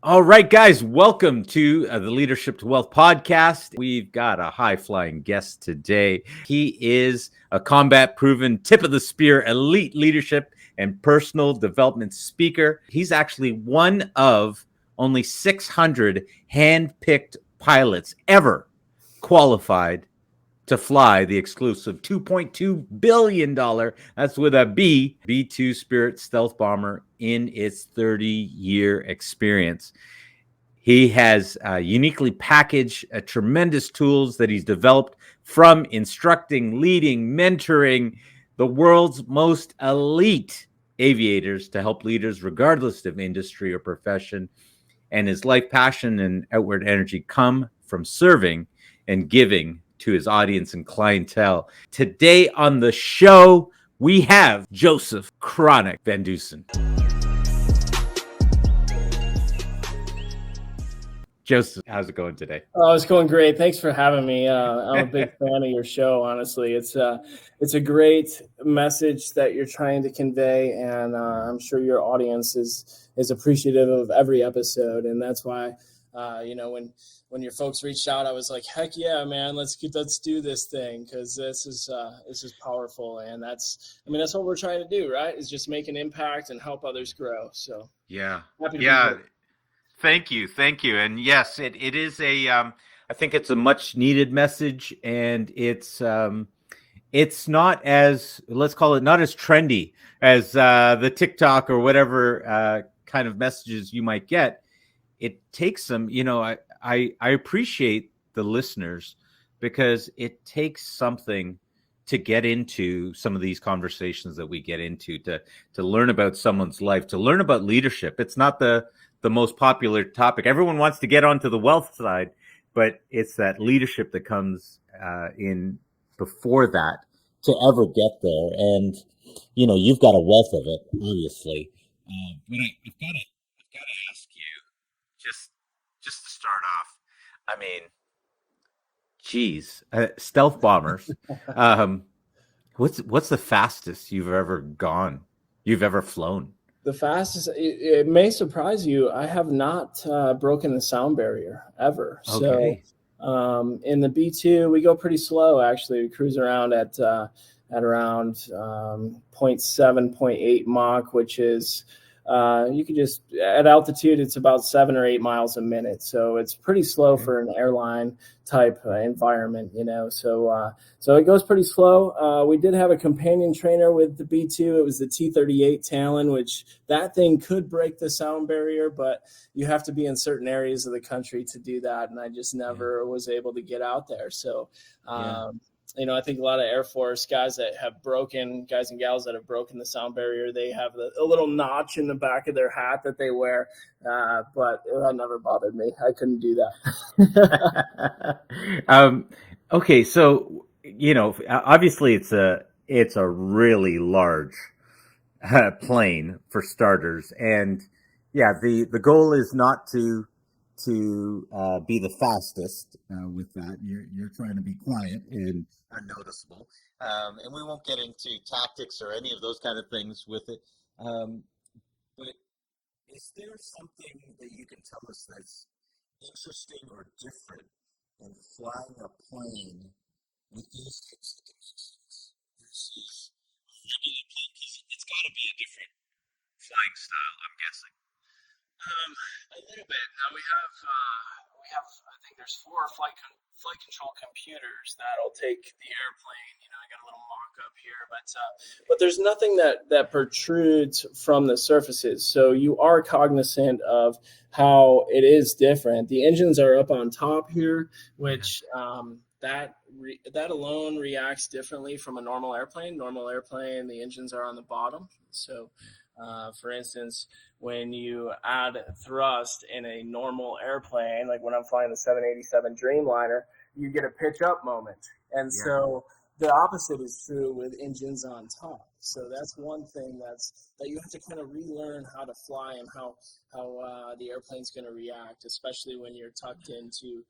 All right, guys, welcome to the Leadership to Wealth podcast. We've got a high flying guest today. He is a combat proven, tip of the spear, elite leadership and personal development speaker. He's actually one of only 600 hand-picked pilots ever qualified to fly the exclusive $2.2 billion, that's with a B2 Spirit stealth bomber in its 30-year experience. He has uniquely packaged tremendous tools that he's developed from instructing, leading, mentoring the world's most elite aviators to help leaders regardless of industry or profession. And his life passion and outward energy come from serving and giving to his audience and clientele. Today on the show, we have Joseph Chronic VanDusen. Joseph, how's it going today? Oh, it's going great. Thanks for having me. I'm a big fan of your show, honestly. It's a great message that you're trying to convey, and I'm sure your audience is appreciative of every episode. And that's why, when your folks reached out, I was like, heck yeah, man, let's do this thing, because this is powerful, and that's what we're trying to do, right? Is just make an impact and help others grow. So Yeah, happy to be here. Thank you. And yes, it is I think it's a much needed message, and it's not as, let's call it, not as trendy as the TikTok or whatever kind of messages you might get. It takes some, I appreciate the listeners, because it takes something to get into some of these conversations that we get into, to learn about someone's life, to learn about leadership. It's not the most popular topic. Everyone wants to get onto the wealth side, but it's that leadership that comes in before that to ever get there. And you've got a wealth of it, obviously. But I've got to ask you, just to start off. I mean, geez, stealth bombers. What's the fastest you've ever gone? You've ever flown? The fastest, it may surprise you, I have not broken the sound barrier ever. Okay. So in the B2, we go pretty slow, actually. We cruise around at around 0.7, 0.8 Mach, which is, you could just, at altitude, it's about 7 or 8 miles a minute. So it's pretty slow for an airline type environment, So it goes pretty slow. We did have a companion trainer with the B2. It was the T-38 Talon, which that thing could break the sound barrier, but you have to be in certain areas of the country to do that. And I just never was able to get out there. So, I think a lot of Air Force guys and gals that have broken the sound barrier, they have a little notch in the back of their hat that they wear. But that never bothered me. I couldn't do that. Okay. So, obviously it's a really large plane for starters. And yeah, the goal is not to be the fastest with that. You're trying to be quiet and unnoticeable, and we won't get into tactics or any of those kind of things with it. But is there something that you can tell us that's interesting or different in flying a plane with these types of consistencies versus a regular plane? Because it's got to be a different flying style, I'm guessing. A little bit. Now we have I think there's 4 flight control computers that'll take the airplane. I got a little mock-up here, but there's nothing that protrudes from the surfaces. So you are cognizant of how it is different. The engines are up on top here, which that alone reacts differently from a normal airplane. Normal airplane, the engines are on the bottom. So, for instance, when you add thrust in a normal airplane, like when I'm flying the 787 Dreamliner, you get a pitch up moment. And so the opposite is true with engines on top. So that's one thing that you have to kind of relearn how to fly and how the airplane's going to react, especially when you're tucked into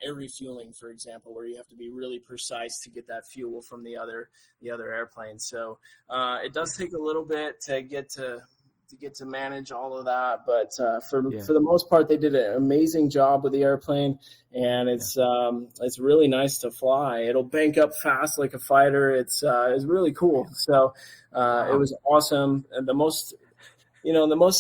air refueling, for example, where you have to be really precise to get that fuel from the other airplane. So it does take a little bit to get to get to manage all of that. But for the most part, they did an amazing job with the airplane, and it's really nice to fly. It'll bank up fast like a fighter. It's really cool. So it was awesome. And the most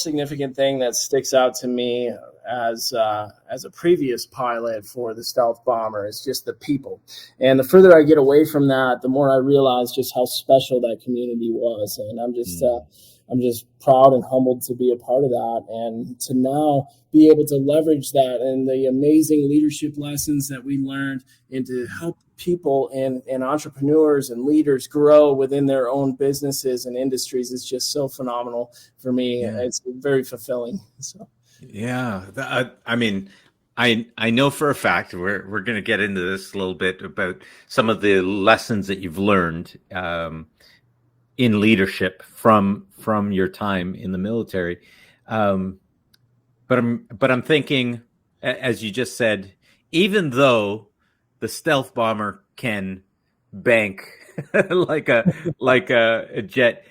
significant thing that sticks out to me as a previous pilot for the stealth bomber is just the people. And the further I get away from that, the more I realize just how special that community was. And I'm just proud and humbled to be a part of that, and to now be able to leverage that and the amazing leadership lessons that we learned, and to help people and entrepreneurs and leaders grow within their own businesses and industries is just so phenomenal for me. It's very fulfilling. So I mean, I know for a fact we're going to get into this a little bit about some of the lessons that you've learned in leadership from your time in the military. But I'm thinking, as you just said, even though the stealth bomber can bank like a jet,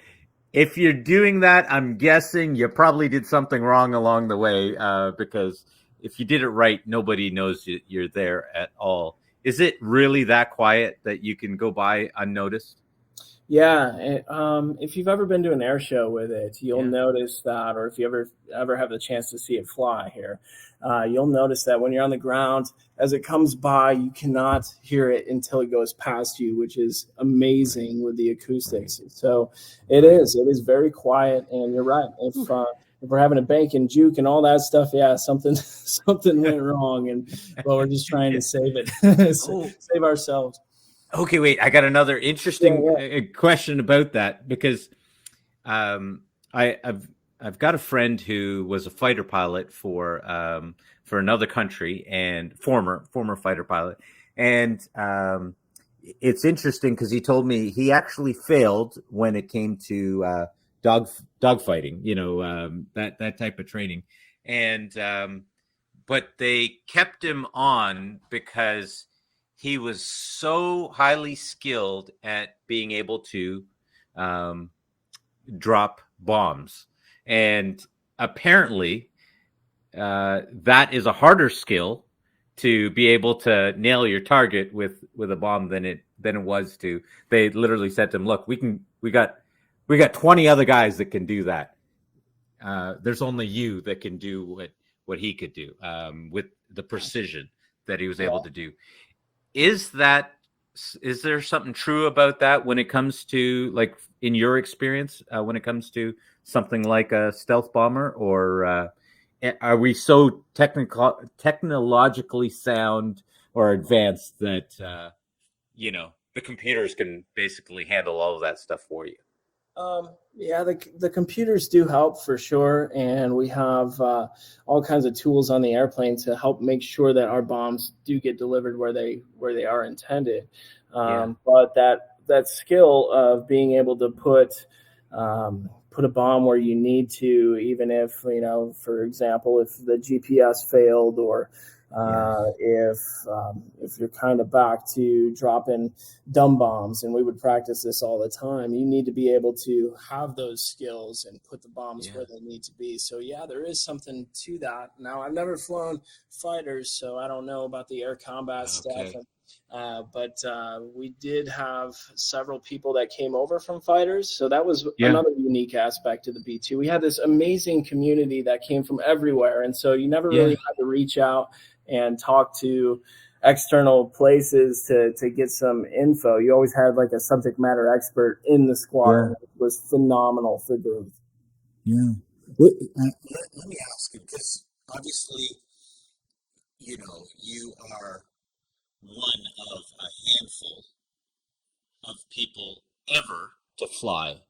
if you're doing that, I'm guessing you probably did something wrong along the way, because if you did it right, nobody knows you're there at all. Is it really that quiet that you can go by unnoticed? Yeah, if you've ever been to an air show with it, you'll notice that, or if you ever have the chance to see it fly here, you'll notice that when you're on the ground, as it comes by, you cannot hear it until it goes past you, which is amazing with the acoustics. So it is very quiet, and you're right. If we're having a bank and juke and all that stuff, something went wrong, but we're just trying to save it, save ourselves. Okay, wait. I got another interesting question about that, because I've got a friend who was a fighter pilot for another country, and former fighter pilot, and it's interesting because he told me he actually failed when it came to dog fighting, that type of training, and but they kept him on because he was so highly skilled at being able to drop bombs. And apparently, that is a harder skill to be able to nail your target with a bomb than it was to. They literally said to him, "Look, we got 20 other guys that can do that. There's only you that can do what he could do with the precision that he was able to do." Is there something true about that when it comes to, like, in your experience, when it comes to something like a stealth bomber, or are we so technologically sound or advanced that the computers can basically handle all of that stuff for you? The computers do help for sure, and we have all kinds of tools on the airplane to help make sure that our bombs do get delivered where they are intended. But that skill of being able to put a bomb where you need to, even if, for example, if the GPS failed, or if you're kind of back to dropping dumb bombs, and we would practice this all the time, you need to be able to have those skills and put the bombs where they need to be. So there is something to that. Now, I've never flown fighters, so I don't know about the air combat stuff. But we did have several people that came over from fighters, so that was another unique aspect of the B2. We had this amazing community that came from everywhere, and so you never really had to reach out and talk to external places to get some info. You always had like a subject matter expert in the squad. It was phenomenal for growth. Let me ask you, because obviously, you are one of a handful of people ever to fly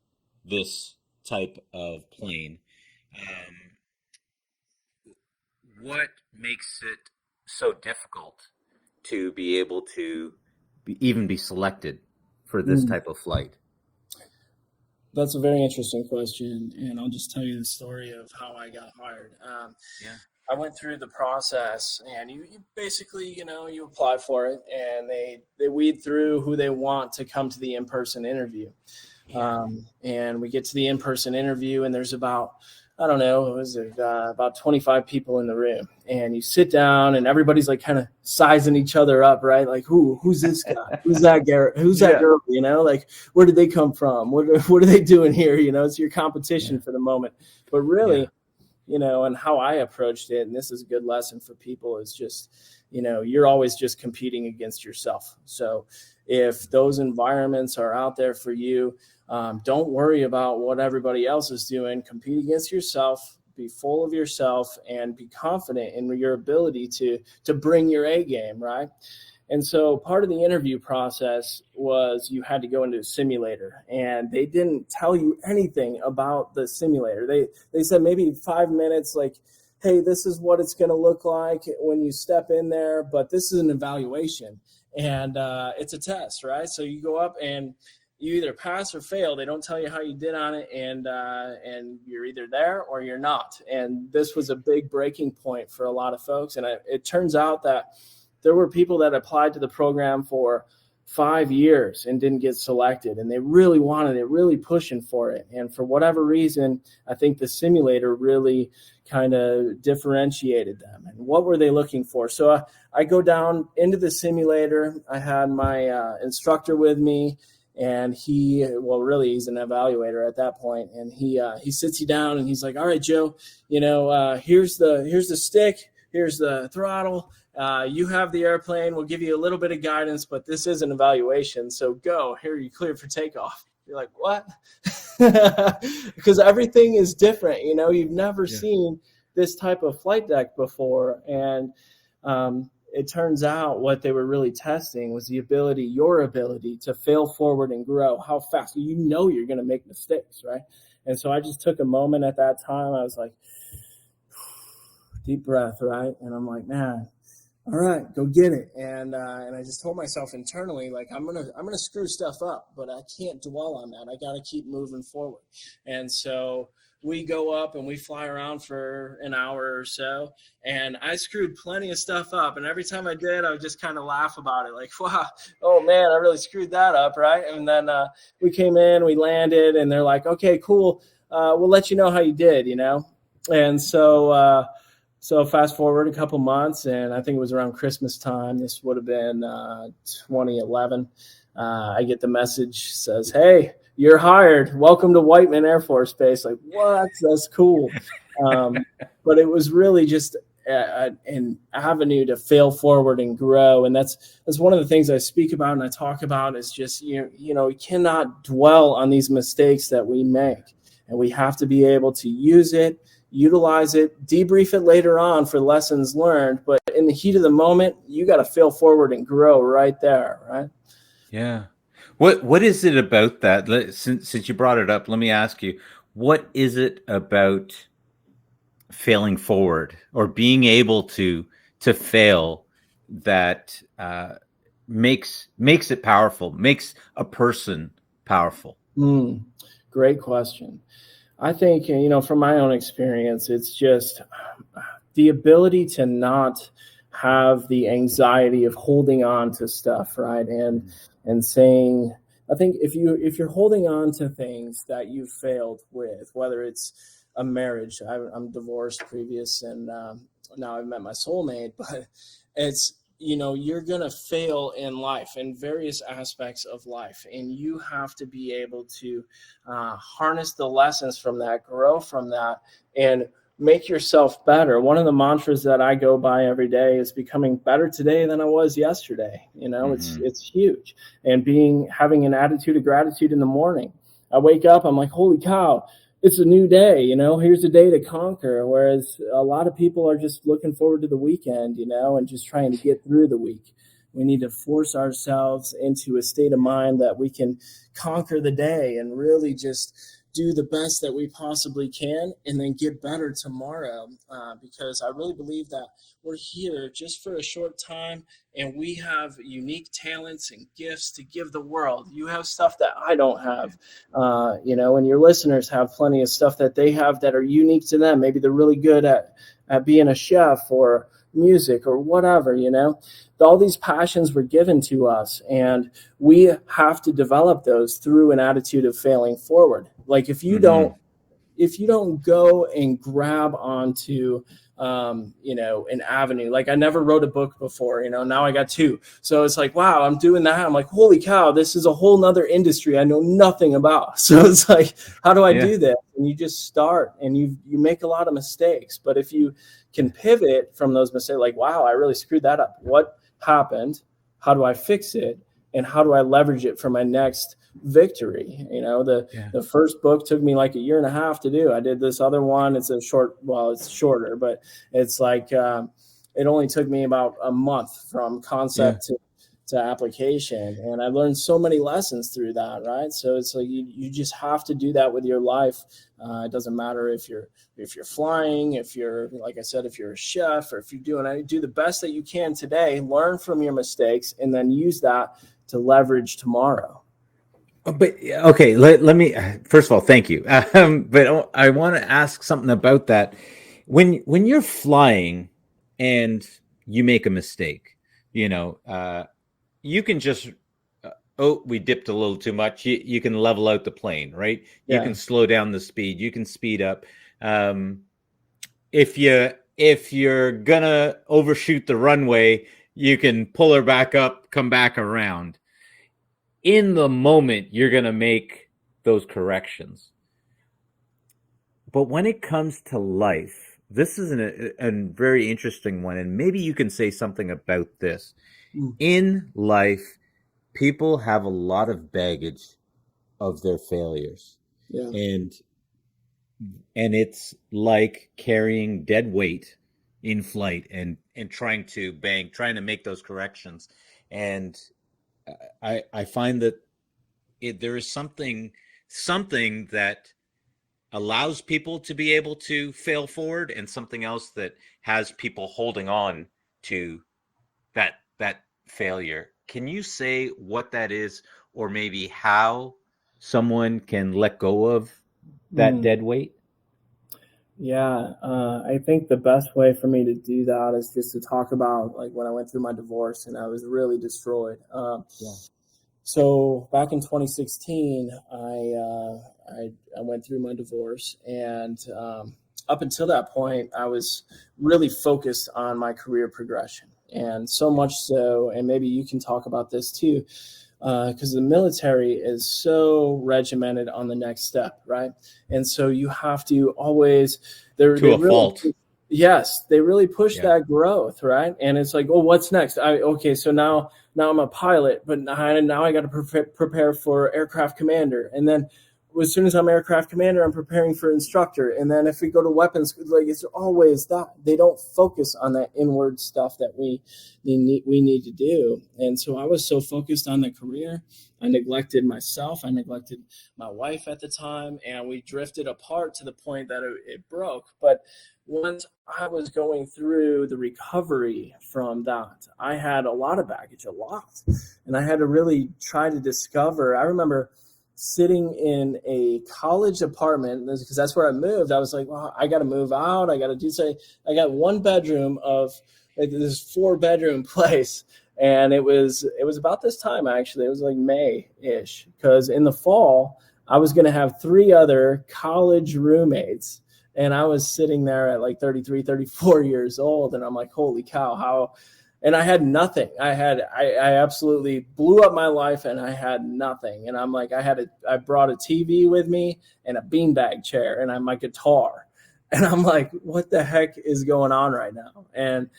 this type of plane. What makes it so difficult to be able to even be selected for this type of flight? That's a very interesting question, and I'll just tell you the story of how I got hired. I went through the process, and you basically, you apply for it, and they weed through who they want to come to the in-person interview. Yeah. And we get to the in-person interview, and there's about, I don't know, about 25 people in the room, and you sit down and everybody's like kind of sizing each other up, right? Like, who's this guy? Who's that Garrett? Who's that Yeah. girl? Like, where did they come from? What are they doing here? It's your competition Yeah. for the moment. But Yeah. really, and how I approached it, and this is a good lesson for people, is just, you're always just competing against yourself. So if those environments are out there for you, don't worry about what everybody else is doing. Compete against yourself, be full of yourself, and be confident in your ability to bring your A game, right? And so part of the interview process was you had to go into a simulator, and they didn't tell you anything about the simulator. They said maybe 5 minutes, like, hey, this is what it's going to look like when you step in there, but this is an evaluation, and it's a test, right? So you go up and you either pass or fail. They don't tell you how you did on it, and you're either there or you're not. And this was a big breaking point for a lot of folks. And it turns out that there were people that applied to the program for 5 years and didn't get selected, and they really wanted it, really pushing for it. And for whatever reason, I think the simulator really kind of differentiated them. And what were they looking for? So I go down into the simulator. I had my instructor with me, and he's an evaluator at that point. And he sits you down, and he's like, all right, Joe, here's the stick, here's the throttle. You have the airplane. We'll give you a little bit of guidance, but this is an evaluation. So go. Here, you cleared for takeoff. You're like, what? Because everything is different. You've never seen this type of flight deck before. And it turns out what they were really testing was your ability to fail forward and grow. How fast you're going to make mistakes, right? And so I just took a moment at that time. I was like, deep breath, right? And I'm like, man, all right, go get it. And I just told myself internally, like, I'm gonna screw stuff up, but I can't dwell on that. I got to keep moving forward. And so we go up and we fly around for an hour or so, and I screwed plenty of stuff up. And every time I did, I would just kind of laugh about it, like, wow, oh man, I really screwed that up, right? And then we came in, we landed, and they're like, okay, cool, we'll let you know how you did, And so fast forward a couple months, and I think it was around Christmas time. This would have been 2011. I get the message, says, hey, you're hired. Welcome to Whiteman Air Force Base. Like, what? That's cool. But it was really just an avenue to fail forward and grow. And that's one of the things I speak about and I talk about is just, we cannot dwell on these mistakes that we make. And we have to be able to use it, utilize it, debrief it later on for lessons learned. But in the heat of the moment, you got to fail forward and grow right there, right? Yeah. What is it about that? Since you brought it up, let me ask you, what is it about failing forward or being able to fail that makes it powerful, makes a person powerful? Great question. I think, from my own experience, it's just the ability to not have the anxiety of holding on to stuff, right? And saying, I think if you're holding on to things that you failed with, whether it's a marriage, I'm divorced previous, and now I've met my soulmate, but it's, you're going to fail in life, in various aspects of life. And you have to be able to harness the lessons from that, grow from that, and make yourself better. One of the mantras that I go by every day is becoming better today than I was yesterday. It's huge. And having an attitude of gratitude in the morning. I wake up, I'm like, holy cow, it's a new day, here's a day to conquer. Whereas a lot of people are just looking forward to the weekend, and just trying to get through the week. We need to force ourselves into a state of mind that we can conquer the day and really just do the best that we possibly can and then get better tomorrow. Because I really believe that we're here just for a short time and we have unique talents and gifts to give the world. You have stuff that I don't have, and your listeners have plenty of stuff that they have that are unique to them. Maybe they're really good at at being a chef or music or whatever, all these passions were given to us, and we have to develop those through an attitude of failing forward. Like if you don't go and grab onto an avenue. Like I never wrote a book before, now I got two. So it's like, wow, I'm doing that. I'm like, holy cow, this is a whole nother industry I know nothing about. So it's like, how do I do this? And you just start, and you make a lot of mistakes. But if you can pivot from those mistakes, like, wow, I really screwed that up. What happened? How do I fix it? And how do I leverage it for my next victory? The first book took me like a year and a half to do. I did this other one. It's shorter, but it's like it only took me about a month from concept to application, and I learned so many lessons through that, right? So it's like you just have to do that with your life. It doesn't matter if you're flying, if you're, like I said, if you're a chef, or if you're do the best that you can today, learn from your mistakes, and then use that to leverage tomorrow. But okay, let me first of all, thank you. But I want to ask something about that. When you're flying and you make a mistake, you can just we dipped a little too much. You can level out the plane, right? You can slow down the speed. You can speed up. If you're gonna overshoot the runway, you can pull her back up, come back around. In the moment, you're going to make those corrections. But when it comes to life, this is a very interesting one, and maybe you can say something about this. In life, people have a lot of baggage of their failures. Yeah. And it's like carrying dead weight in flight and trying to make those corrections. And I find that there is something that allows people to be able to fail forward, and something else that has people holding on to that failure. Can you say what that is, or maybe how someone can let go of that dead weight? Yeah, I think the best way for me to do that is just to talk about like when I went through my divorce and I was really destroyed. So back in 2016, I went through my divorce, and up until that point, I was really focused on my career progression, and so much so, and maybe you can talk about this too, because the military is so regimented on the next step, right? And so you have to always Yes, they really push that growth, right? And it's like, oh, what's next? So now I'm a pilot, but now I got to prepare for aircraft commander, and then as soon as I'm aircraft commander, I'm preparing for instructor, and then if we go to weapons, like it's always that they don't focus on that inward stuff that we need to do. And so I was so focused on the career, I neglected myself, I neglected my wife at the time, and we drifted apart to the point that it broke. But once I was going through the recovery from that, I had a lot of baggage, and I had to really try to discover. I remember sitting in a college apartment, because that's where I moved. I was like, well, I got to move out. I got to do something. I got one bedroom of this 4-bedroom place. And it was about this time, actually. It was like May-ish, because in the fall, I was going to have 3 other college roommates. And I was sitting there at like 33, 34 years old. And I'm like, holy cow, how? And I had nothing. I absolutely blew up my life, and I had nothing. And I'm like, I brought a TV with me and a beanbag chair and my guitar. And I'm like, what the heck is going on right now? And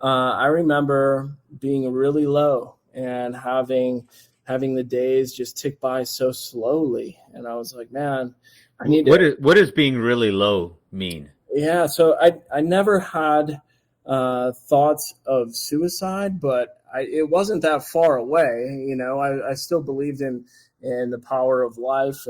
I remember being really low and having the days just tick by so slowly. And I was like, man, I need to. What does being really low mean? Yeah. So I never had thoughts of suicide, but it wasn't that far away. I still believed in the power of life,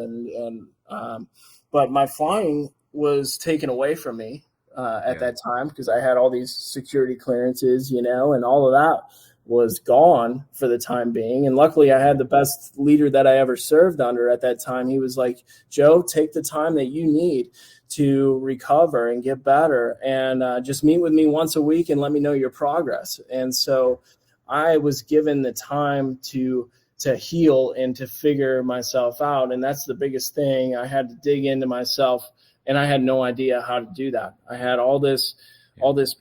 but my flying was taken away from me at that time, because I had all these security clearances, and all of that was gone for the time being. And luckily, I had the best leader that I ever served under at that time. He was like, Joe, take the time that you need to recover and get better, and just meet with me once a week and let me know your progress. And so I was given the time to heal and to figure myself out. And that's the biggest thing. I had to dig into myself, and I had no idea how to do that. I had all this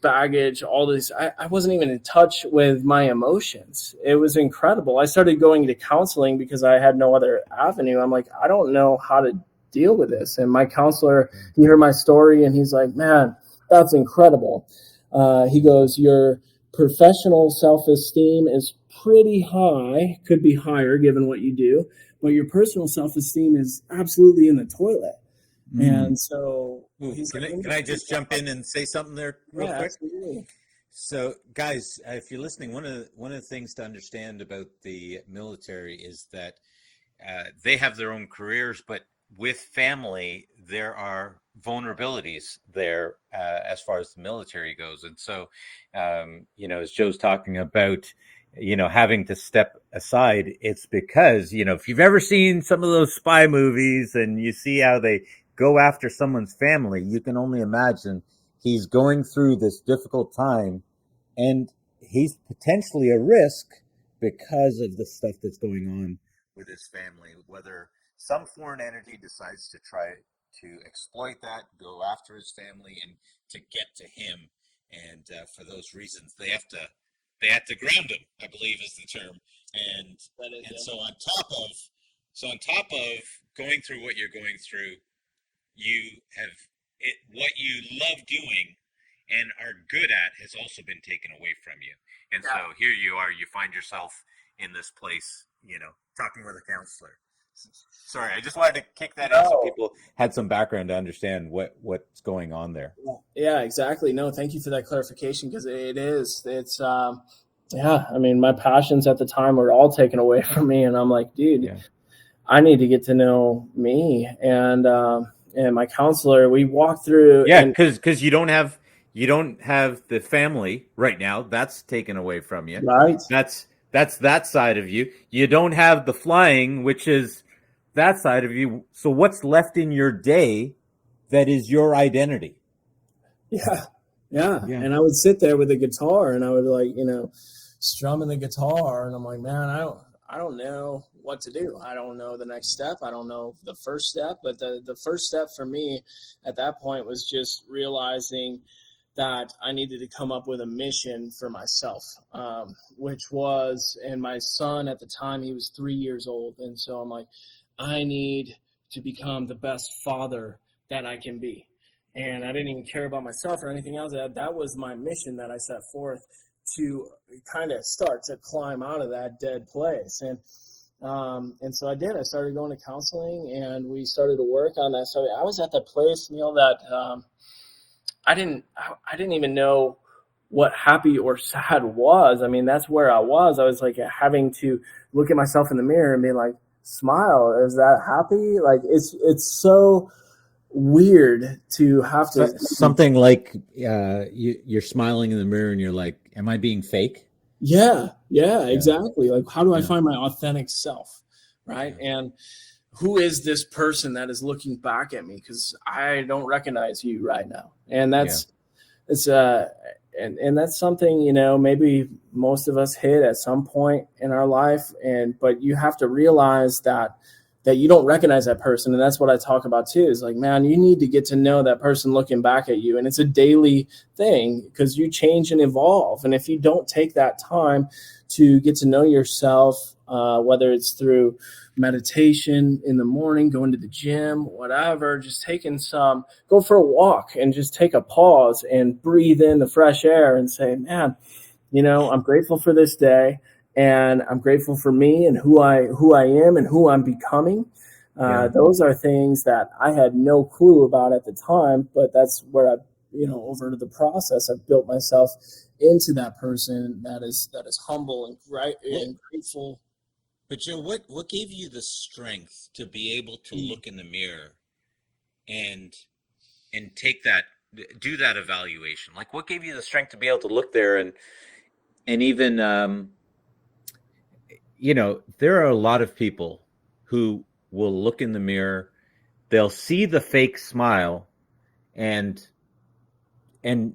baggage, I wasn't even in touch with my emotions. It was incredible. I started going to counseling because I had no other avenue. I'm like, I don't know how to deal with this. And my counselor, he heard my story and he's like, man, that's incredible. He goes, your professional self-esteem is pretty high, could be higher given what you do, but your personal self-esteem is absolutely in the toilet. And so can I just jump in and say something there real quick? Absolutely. So, guys, if you're listening, one of the things to understand about the military is that they have their own careers, but with family, there are vulnerabilities there as far as the military goes. And so, as Joe's talking about, having to step aside, it's because, if you've ever seen some of those spy movies and you see how they go after someone's family, you can only imagine he's going through this difficult time and he's potentially a risk because of the stuff that's going on with his family, whether some foreign entity decides to try to exploit that, go after his family, and to get to him. And for those reasons, they have to ground him, I believe is the term. And so on top of going through what you're going through, you have what you love doing and are good at has also been taken away from you. And so here you are, you find yourself in this place, talking with a counselor. Sorry, I just wanted to kick that in so people had some background to understand what's going on there. Yeah, exactly. No, thank you for that clarification, because I mean, my passions at the time were all taken away from me. And I'm like, dude, I need to get to know me. And my counselor, we walked through. Yeah, because you don't have the family right now. That's taken away from you. Right. That's that side of you. You don't have the flying, which is that side of you. So what's left in your day that is your identity? Yeah. And I would sit there with a guitar and I would strumming the guitar, and I'm like, man, I don't know what to do. I don't know the next step. I don't know the first step. But the first step for me at that point was just realizing that I needed to come up with a mission for myself, which was, and my son at the time, he was 3 years old. And so I'm like, I need to become the best father that I can be. And I didn't even care about myself or anything else. That was my mission that I set forth to kind of start to climb out of that dead place. And so I did. I started going to counseling, and we started to work on that. So I was at that place, Neil, that I didn't even know what happy or sad was. I mean, that's where I was. I was like having to look at myself in the mirror and be like, smile. Is that happy? Like it's so weird to have to something like you're smiling in the mirror and you're like, am I being fake? Yeah, exactly. Like, how do I find my authentic self, right? And who is this person that is looking back at me? Because I don't recognize you right now. And that's and that's something, maybe most of us hit at some point in our life. But you have to realize that you don't recognize that person. And that's what I talk about too, is like, man, you need to get to know that person looking back at you. And it's a daily thing, because you change and evolve. And if you don't take that time to get to know yourself, whether it's through meditation in the morning, going to the gym, whatever, just go for a walk and just take a pause and breathe in the fresh air and say, man, I'm grateful for this day. And I'm grateful for me and who I am and who I'm becoming. Those are things that I had no clue about at the time, but that's where I, over the process, I've built myself into that person that is humble and grateful. But Joe, what gave you the strength to be able to look in the mirror and do that evaluation? Like, what gave you the strength to be able to look there and And even there are a lot of people who will look in the mirror, they'll see the fake smile, and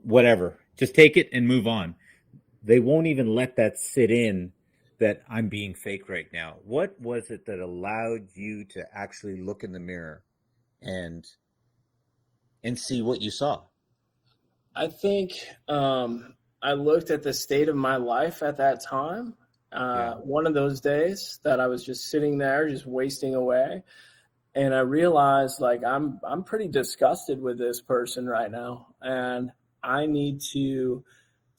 whatever, just take it and move on. They won't even let that sit in, that I'm being fake right now. What was it that allowed you to actually look in the mirror and see what you saw? I think I looked at the state of my life at that time. Yeah. One of those days that I was just sitting there, just wasting away, and I realized like I'm pretty disgusted with this person right now, and I need to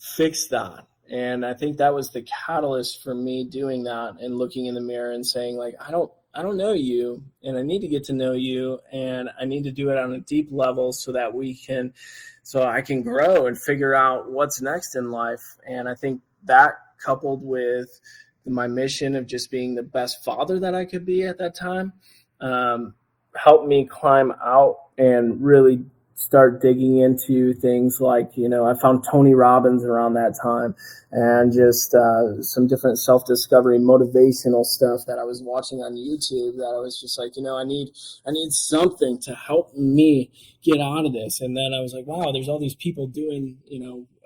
fix that. And I think that was the catalyst for me doing that and looking in the mirror and saying like I don't know you, and I need to get to know you, and I need to do it on a deep level so that so I can grow and figure out what's next in life. And I think that, coupled with my mission of just being the best father that I could be at that time, helped me climb out and really start digging into things like, I found Tony Robbins around that time, and just some different self-discovery motivational stuff that I was watching on YouTube, that I was just like, I need something to help me get out of this. And then I was like, wow, there's all these people doing,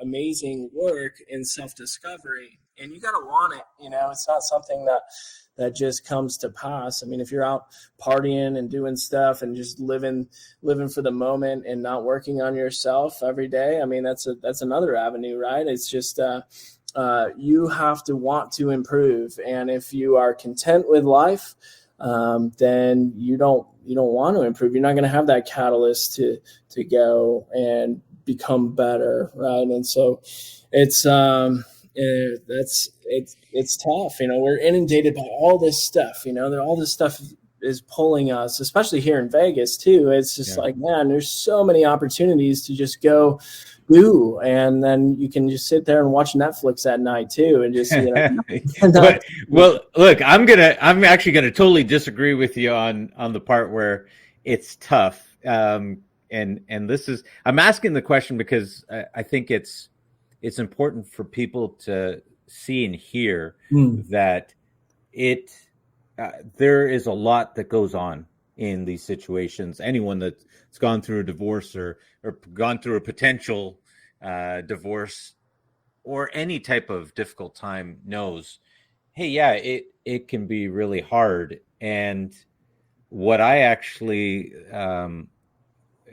amazing work in self-discovery, and you got to want it. It's not something that just comes to pass. I mean, if you're out partying and doing stuff and just living for the moment and not working on yourself every day, I mean, that's another avenue, right? It's just you have to want to improve, and if you are content with life, then you don't want to improve. You're not going to have that catalyst to go and become better, right? And so it's it's tough. We're inundated by all this stuff. All this stuff is pulling us, especially here in Vegas too. It's just like, man, there's so many opportunities to just go do, and then you can just sit there and watch Netflix at night too, and just well, look, I'm actually gonna totally disagree with you on the part where it's tough. And this is, I'm asking the question because I think it's important for people to see and hear that there is a lot that goes on in these situations. Anyone that's gone through a divorce or gone through a potential divorce or any type of difficult time knows, hey, yeah, it can be really hard. And what I actually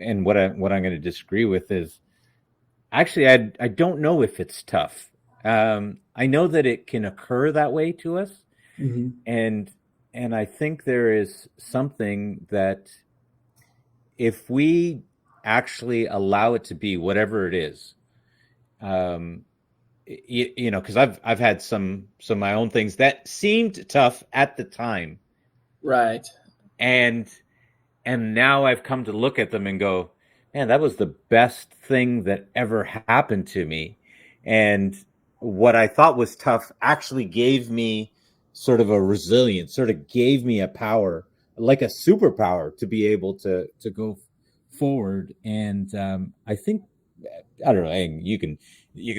and what I'm going to disagree with is, actually, I don't know if it's tough. I know that it can occur that way to us, and I think there is something that, if we actually allow it to be whatever it is, because I've had some of my own things that seemed tough at the time, right? And now I've come to look at them and go, man, that was the best thing that ever happened to me. And what I thought was tough actually gave me sort of a resilience, sort of gave me a power, like a superpower, to be able to go forward. And I think, I don't know, you can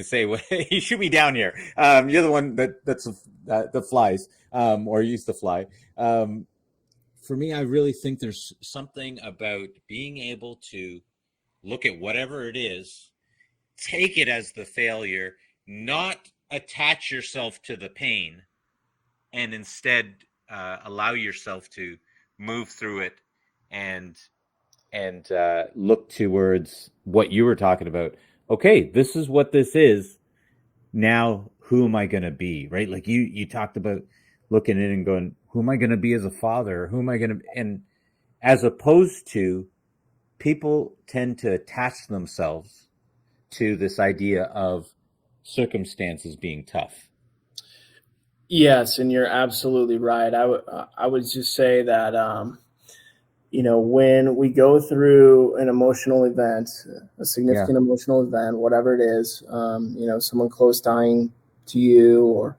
say, well, you shoot me down here. You're the one that flies, or used to fly. For me, I really think there's something about being able to look at whatever it is, take it as the failure, not attach yourself to the pain, and instead allow yourself to move through it and look towards what you were talking about. Okay, this is what this is. Now, who am I going to be? Right? Like you talked about looking in and going, who am I going to be as a father? Who am I going to? And as opposed to, people tend to attach themselves to this idea of circumstances being tough. Yes, and you're absolutely right. I would just say that when we go through an emotional event, a significant emotional event, whatever it is, someone close dying to you,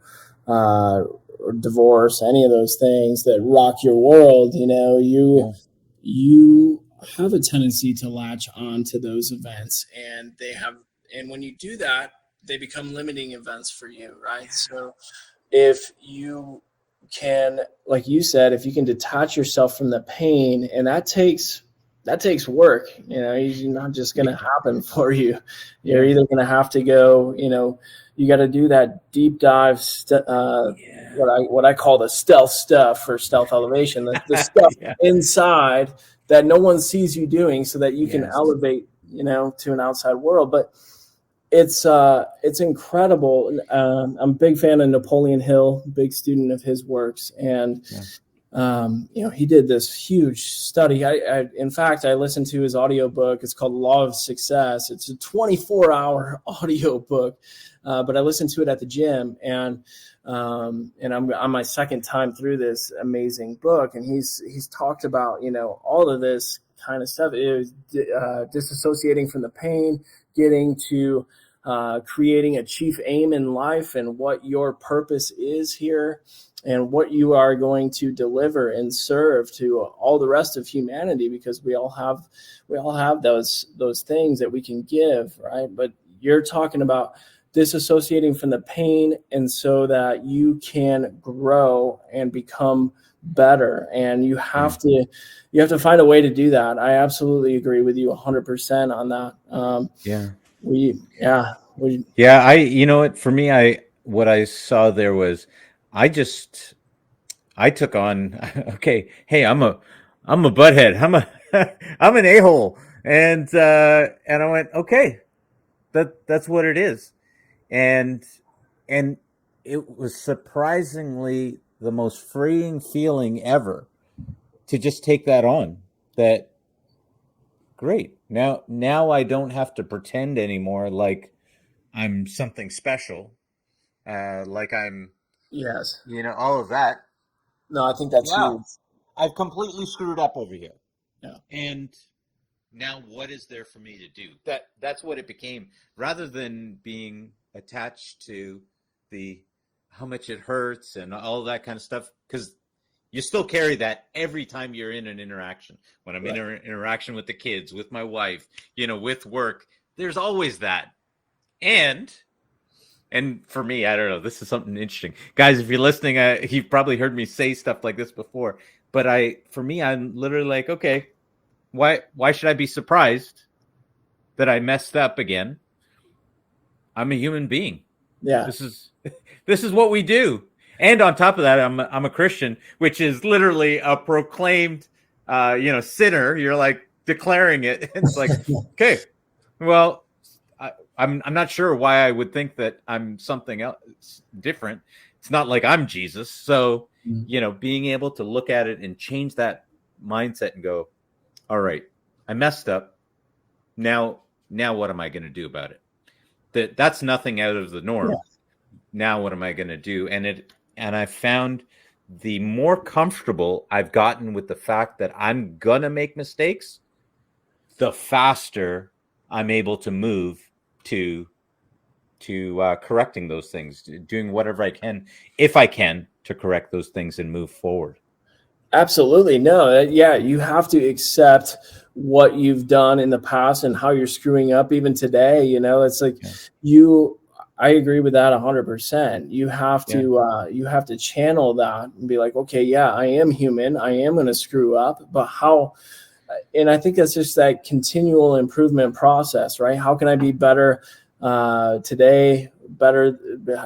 or divorce, any of those things that rock your world, you have a tendency to latch on to those events, and when you do that, they become limiting events for you, right? So if you can, like you said, if you can detach yourself from the pain, and that takes work. It's not just going to happen for you. You're either going to have to go, you got to do that deep dive, what I call the stealth stuff, or stealth elevation, the stuff inside that no one sees you doing, so that you can elevate, to an outside world. But it's incredible. I'm a big fan of Napoleon Hill, big student of his works, and he did this huge study. In fact, I listened to his audiobook. It's called Law of Success. It's a 24-hour audiobook, but I listened to it at the gym, and I'm on my second time through this amazing book, and he's talked about all of this kind of stuff. It was disassociating from the pain, getting to creating a chief aim in life, and what your purpose is here, and what you are going to deliver and serve to all the rest of humanity, because we all have those things that we can give, right? But you're talking about disassociating from the pain, and so that you can grow and become better, and you have to find a way to do that. I absolutely agree with you 100% on that. For me, what I saw there was, I took on, okay, hey, I'm a butthead. I'm an a-hole. And I went, okay, that's what it is. And it was surprisingly the most freeing feeling ever to just take that on. That great. Now I don't have to pretend anymore like I'm something special. Like I'm, Yes. all of that. No, I think that's Wow. huge. I've completely screwed up over here. Yeah. And now what is there for me to do? That's what it became. Rather than being attached to the how much it hurts and all that kind of stuff, because you still carry that every time you're in an interaction. When I'm in an interaction with the kids, with my wife, with work, there's always that. And for me, I don't know, this is something interesting. Guys, if you're listening, you've probably heard me say stuff like this before. But for me, I'm literally like, okay, why should I be surprised that I messed up again? I'm a human being. Yeah. This is what we do. And on top of that, I'm a Christian, which is literally a proclaimed sinner. You're like declaring it. It's like, okay, well, I'm not sure why I would think that I'm something else different. It's not like I'm Jesus. So, being able to look at it and change that mindset and go, all right, I messed up. Now what am I going to do about it? That's nothing out of the norm. Yeah. Now what am I going to do? And I found the more comfortable I've gotten with the fact that I'm going to make mistakes, the faster I'm able to move to correcting those things, doing whatever I can, if I can, to correct those things and move forward. Absolutely. No, yeah, you have to accept what you've done in the past and how you're screwing up even today. It's like I agree with that 100%. You have to channel that and be like, okay, yeah, I am human. I am going to screw up, but how? And I think that's just that continual improvement process, right? How can I be better today? Better?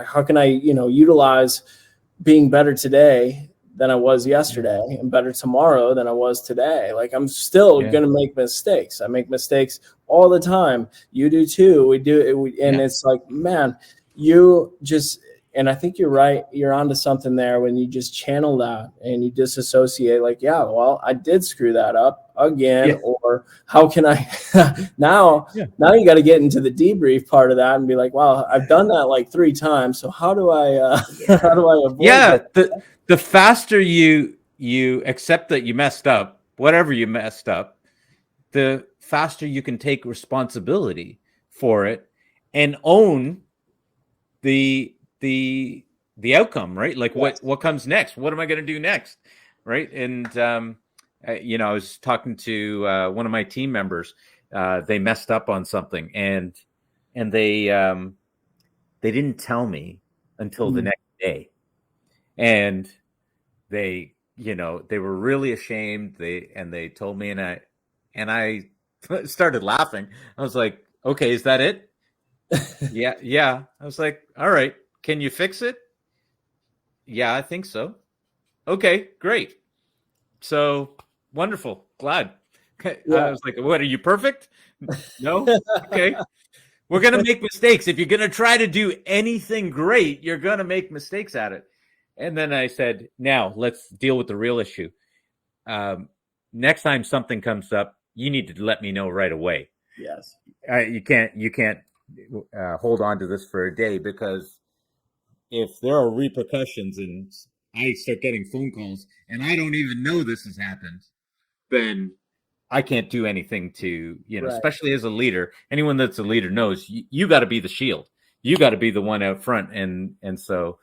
How can I, utilize being better today than I was yesterday, and better tomorrow than I was today? Like, I'm still going to make mistakes. I make mistakes all the time. You do too. We do. It's like, man, and I think you're right. You're onto something there when you just channel that and you disassociate, like, yeah, well, I did screw that up again, or how can I now you got to get into the debrief part of that and be like, wow, I've done that like 3 times. So how do I avoid that? The faster you accept that you messed up, whatever you messed up, the faster you can take responsibility for it and own the outcome, right? Like what comes next? What am I going to do next? Right. And, I was talking to one of my team members. They messed up on something and they they didn't tell me until the next day. And they, they were really ashamed. They told me, and I started laughing. I was like, okay, is that it? Yeah. I was like, all right, can you fix it? Yeah, I think so. Okay, great. So wonderful. Glad. I was like, what, are you perfect? No? Okay. We're going to make mistakes. If you're going to try to do anything great, you're going to make mistakes at it. And then I said, now let's deal with the real issue. Next time something comes up, you need to let me know right away. Yes. You can't hold on to this for a day, because if there are repercussions and I start getting phone calls and I don't even know this has happened, then I can't do anything to, Right. especially as a leader. Anyone that's a leader knows you got to be the shield. You got to be the one out front. And so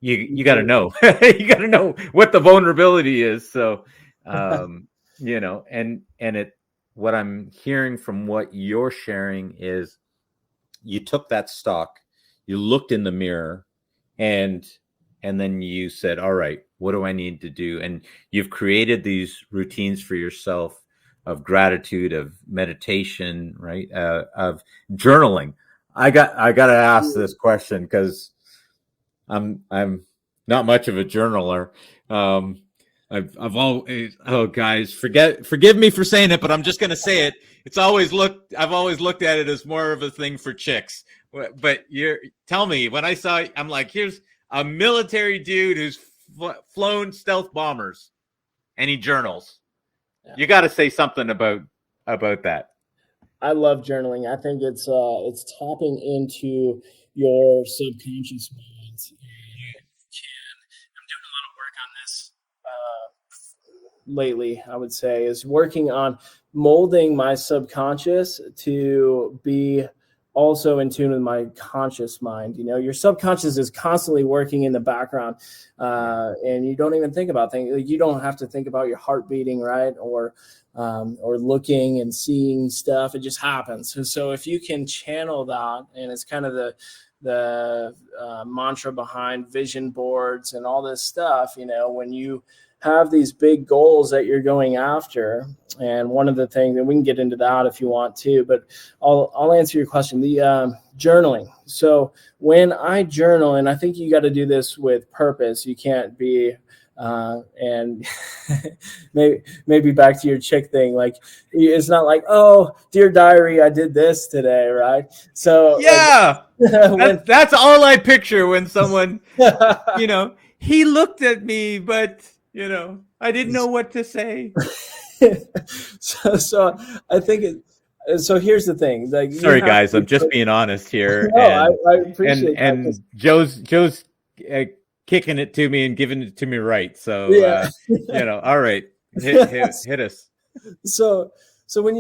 you got to know, you got to know what the vulnerability is. So, and what I'm hearing from what you're sharing is you took that stock, you looked in the mirror, and then you said, all right, what do I need to do? And you've created these routines for yourself of gratitude, of meditation, right? Of journaling. I got to ask this question because I'm not much of a journaler. I've always, guys, forgive me for saying it, but I'm just going to say it. I've always looked at it as more of a thing for chicks. But tell me, when I saw, I'm like, here's a military dude who's flown stealth bombers, and he journals. Yeah. You got to say something about that. I love journaling. I think it's tapping into your subconscious mind. I'm doing a lot of work on this lately, I would say, is working on molding my subconscious to be also in tune with my conscious mind. Your subconscious is constantly working in the background, and you don't even think about things. You don't have to think about your heart beating, right? Or looking and seeing stuff. It just happens. So if you can channel that, and it's kind of the mantra behind vision boards and all this stuff, when you have these big goals that you're going after. And one of the things, and we can get into that if you want to, but I'll answer your question. The journaling. So when I journal, and I think you got to do this with purpose, you can't be, and maybe back to your chick thing. Like, it's not like, oh, dear diary, I did this today. Right. So yeah, that's all I picture when someone, he looked at me, but I didn't know what to say. So I think so here's the thing. Like, sorry, guys, I'm just being honest here. No, I appreciate that. And Joe's kicking it to me and giving it to me right. So, yeah. All right, hit us. So when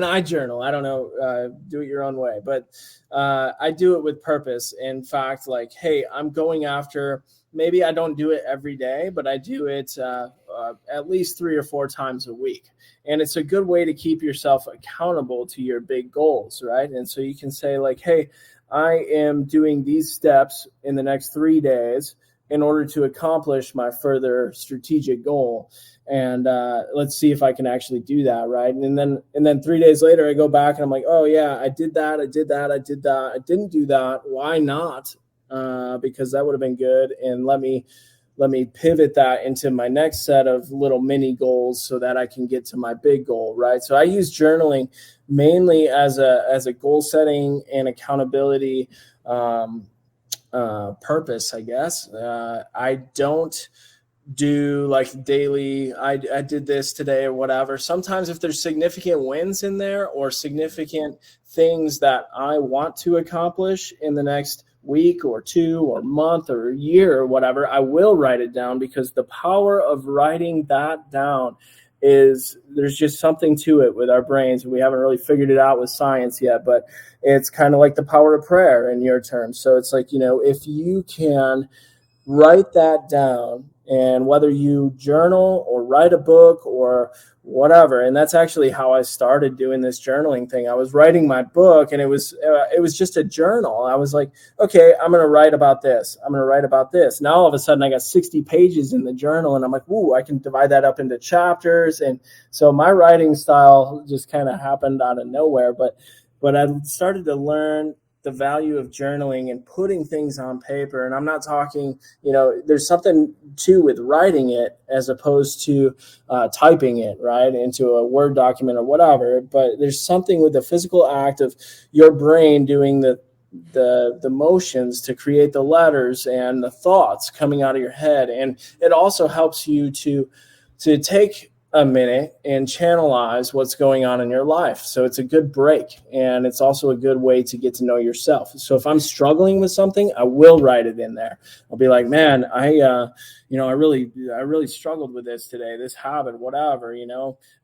I journal, I don't know, do it your own way, but I do it with purpose. In fact, like, hey, I'm going after, maybe I don't do it every day, but I do it at least 3 or 4 times a week. And it's a good way to keep yourself accountable to your big goals, right? And so you can say, like, hey, I am doing these steps in the next 3 days in order to accomplish my further strategic goal. And let's see if I can actually do that, right? And then 3 days later, I go back and I'm like, oh yeah, I did that. I didn't do that. Why not? Because that would have been good. And let me pivot that into my next set of little mini goals so that I can get to my big goal, right? So I use journaling mainly as a goal setting and accountability purpose, I guess. I don't do like daily, I did this today or whatever. Sometimes if there's significant wins in there or significant things that I want to accomplish in the next week or 2 or month or year or whatever, I will write it down, because the power of writing that down is, there's just something to it with our brains. We haven't really figured it out with science yet, but it's kind of like the power of prayer in your terms. So it's like, if you can write that down. And whether you journal or write a book or whatever, and that's actually how I started doing this journaling thing. I was writing my book, and it was just a journal. I was like, okay, I'm going to write about this. I'm going to write about this. Now all of a sudden I got 60 pages in the journal, and I'm like, ooh, I can divide that up into chapters. And so my writing style just kind of happened out of nowhere. But I started to learn the value of journaling and putting things on paper. And I'm not talking, there's something too with writing it as opposed to typing it right into a Word document or whatever. But there's something with the physical act of your brain doing the motions to create the letters and the thoughts coming out of your head. And it also helps you to take a minute and channelize what's going on in your life. So it's a good break, and it's also a good way to get to know yourself. So if I'm struggling with something, I will write it in there. I'll be like, man, I really struggled with this today, this habit, whatever,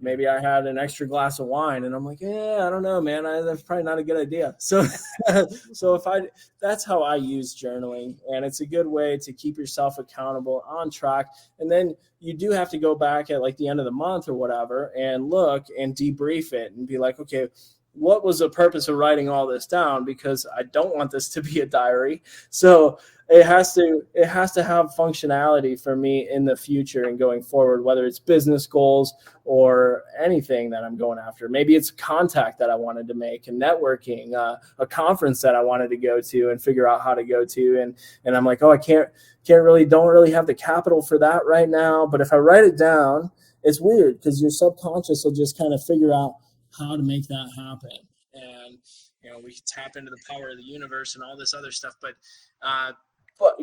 maybe I had an extra glass of wine, and I'm like, yeah, I don't know, man, that's probably not a good idea. So, that's how I use journaling, and it's a good way to keep yourself accountable, on track. And then you do have to go back at like the end of the month or whatever and look and debrief it and be like, okay, what was the purpose of writing all this down? Because I don't want this to be a diary. So it has to have functionality for me in the future and going forward, whether it's business goals or anything that I'm going after. Maybe it's a contact that I wanted to make, and networking, a conference that I wanted to go to and figure out how to go to. And I'm like, oh, I don't really have the capital for that right now. But if I write it down, it's weird because your subconscious will just kind of figure out how to make that happen. And, we tap into the power of the universe and all this other stuff. But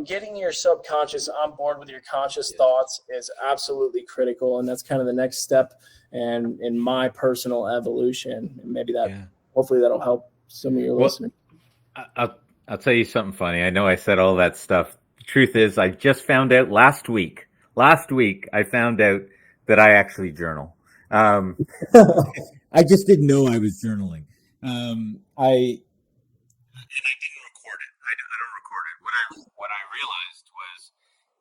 getting your subconscious on board with your conscious thoughts is absolutely critical. And that's kind of the next step and in my personal evolution. And maybe hopefully that'll help some of your listeners. I'll tell you something funny. I know I said all that stuff. The truth is, I just found out last week. Last week, I found out that I actually journal. I just didn't know I was journaling. I didn't record it. I don't record it. What I realized was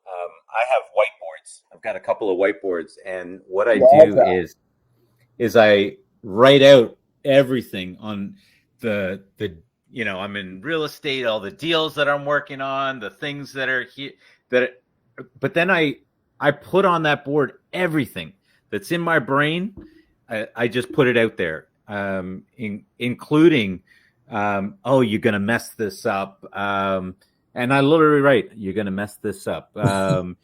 I have whiteboards. I've got a couple of whiteboards, and what I do is I write out everything on the I'm in real estate, all the deals that I'm working on, the things that are here but then I put on that board everything that's in my brain. I just put it out there, including oh, you're gonna mess this up, and I literally write, you're gonna mess this up. I'm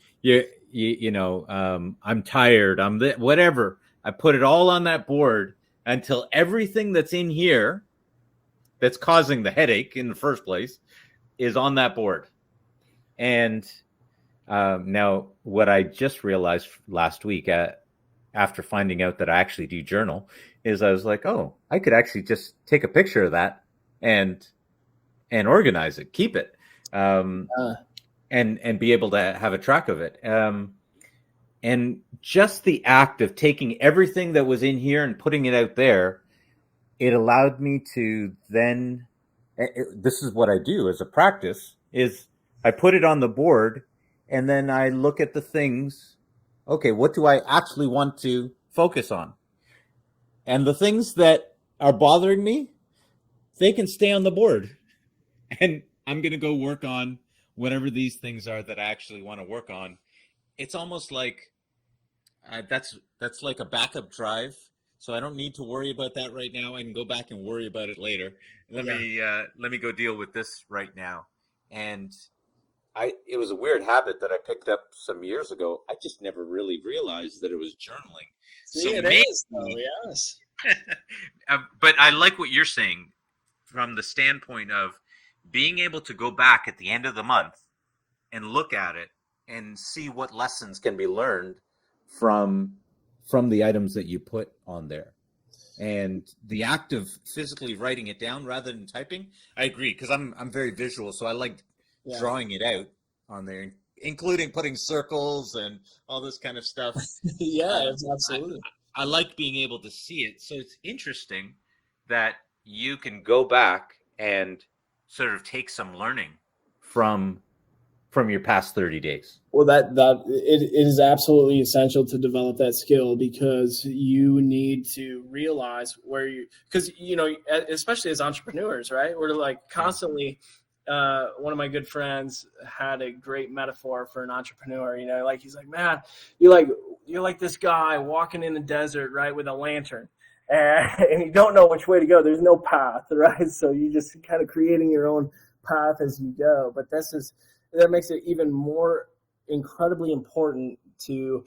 tired. Whatever. I put it all on that board until everything that's in here that's causing the headache in the first place is on that board. And now, what I just realized last week, after finding out that I actually do journal, is I was like, oh, I could actually just take a picture of that and organize it, keep it, and be able to have a track of it. And just the act of taking everything that was in here and putting it out there, it allowed me to then, this is what I do as a practice, is I put it on the board and then I look at the things. Okay, what do I actually want to focus on? And the things that are bothering me, they can stay on the board. And I'm going to go work on whatever these things are that I actually want to work on. It's almost like that's like a backup drive. So I don't need to worry about that right now. I can go back and worry about it later. Let me go deal with this right now. And it was a weird habit that I picked up some years ago. I just never really realized that it was journaling. See, so it is, though, yes. But I like what you're saying from the standpoint of being able to go back at the end of the month and look at it and see what lessons can be learned from the items that you put on there. And the act of physically writing it down rather than typing, I agree, because I'm very visual, so I like drawing it out on there, including putting circles and all this kind of stuff. Yeah, absolutely. I like being able to see it. So it's interesting that you can go back and sort of take some learning from from your past 30 days? Well, it is absolutely essential to develop that skill, because you need to realize where you, because especially as entrepreneurs, right? We're like constantly. One of my good friends had a great metaphor for an entrepreneur. Like he's like, man, you're like this guy walking in the desert, right, with a lantern, and you don't know which way to go. There's no path, right? So you just kind of creating your own path as you go. But that makes it even more incredibly important to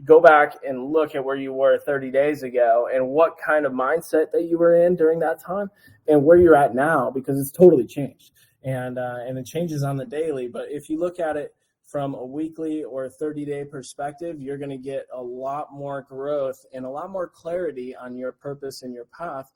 go back and look at where you were 30 days ago and what kind of mindset that you were in during that time and where you're at now, because it's totally changed. And it changes on the daily. But if you look at it from a weekly or a 30-day perspective, you're going to get a lot more growth and a lot more clarity on your purpose and your path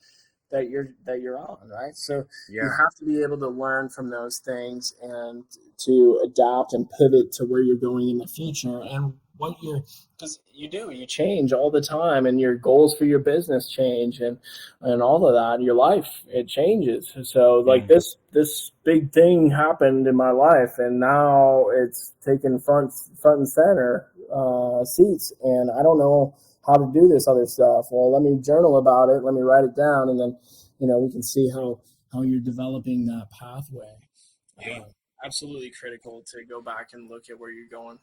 that you're on, right? So you have to be able to learn from those things and to adapt and pivot to where you're going in the future, and because you change all the time, and your goals for your business change, and all of that. Your life, it changes. So like this big thing happened in my life, and now it's taken front and center seats, and I don't know how to do this other stuff. Well, let me journal about it. Let me write it down, and then we can see how you're developing that pathway. Absolutely critical to go back and look at where you're going.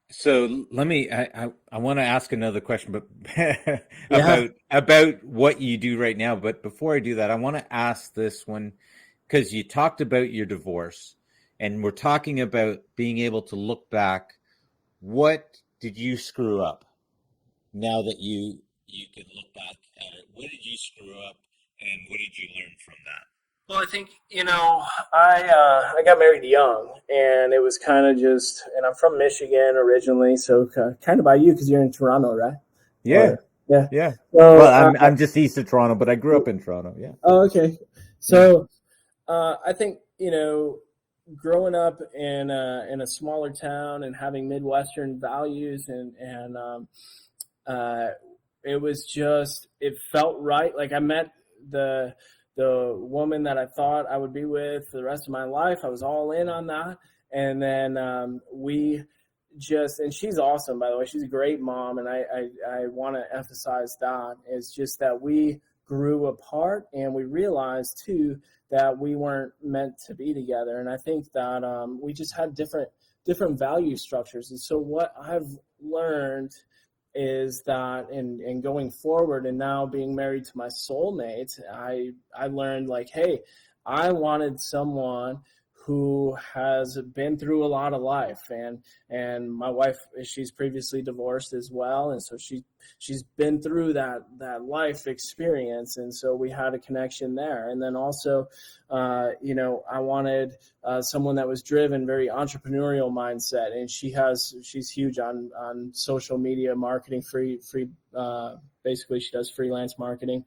So let me. I want to ask another question, but about what you do right now. But before I do that, I want to ask this one, because you talked about your divorce, and we're talking about being able to look back. What did you screw up? Now that you can look back at it, what did you screw up, and what did you learn from that? Well, I think, I got married young, and it was kind of just, and I'm from Michigan originally, so kind of by you, because you're in Toronto, right? Yeah. Yeah. So, well, I'm just east of Toronto, but I grew up in Toronto. Yeah. Oh, okay. So, I think, growing up in a smaller town and having Midwestern values, and it was just, it felt right. Like I met the woman that I thought I would be with for the rest of my life. I was all in on that. And then and she's awesome, by the way. She's a great mom. And I want to emphasize that. It's just that we grew apart, and we realized too that we weren't meant to be together. And I think that we just had different value structures. And so what I've learned is that in going forward, and now being married to my soulmate, I learned, like, hey, I wanted someone who has been through a lot of life, and my wife, she's previously divorced as well, and so she's been through that life experience, and so we had a connection there. And then also, I wanted someone that was driven, very entrepreneurial mindset, and she's huge on social media marketing, free basically she does freelance marketing.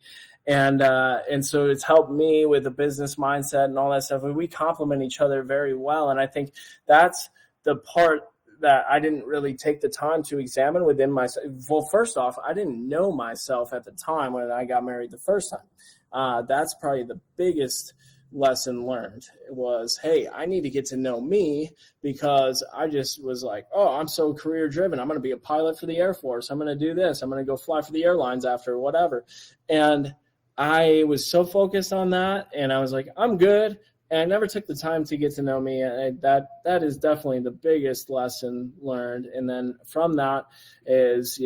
And so it's helped me with the business mindset and all that stuff. And we complement each other very well. And I think that's the part that I didn't really take the time to examine within myself. Well, first off, I didn't know myself at the time when I got married the first time. That's probably the biggest lesson learned, was, hey, I need to get to know me, because I just was like, oh, I'm so career driven. I'm going to be a pilot for the Air Force. I'm going to do this. I'm going to go fly for the airlines after, whatever. And I was so focused on that, and I was like, I'm good. And I never took the time to get to know me. And that is definitely the biggest lesson learned. And then from that is,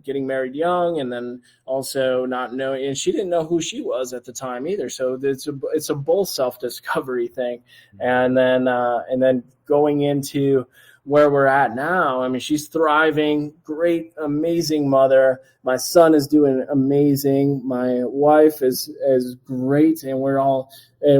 getting married young, and then also not knowing, and she didn't know who she was at the time either. So it's a both self-discovery thing. And then going into where we're at now, I mean, she's thriving, great, amazing mother. My son is doing amazing. My wife is great, and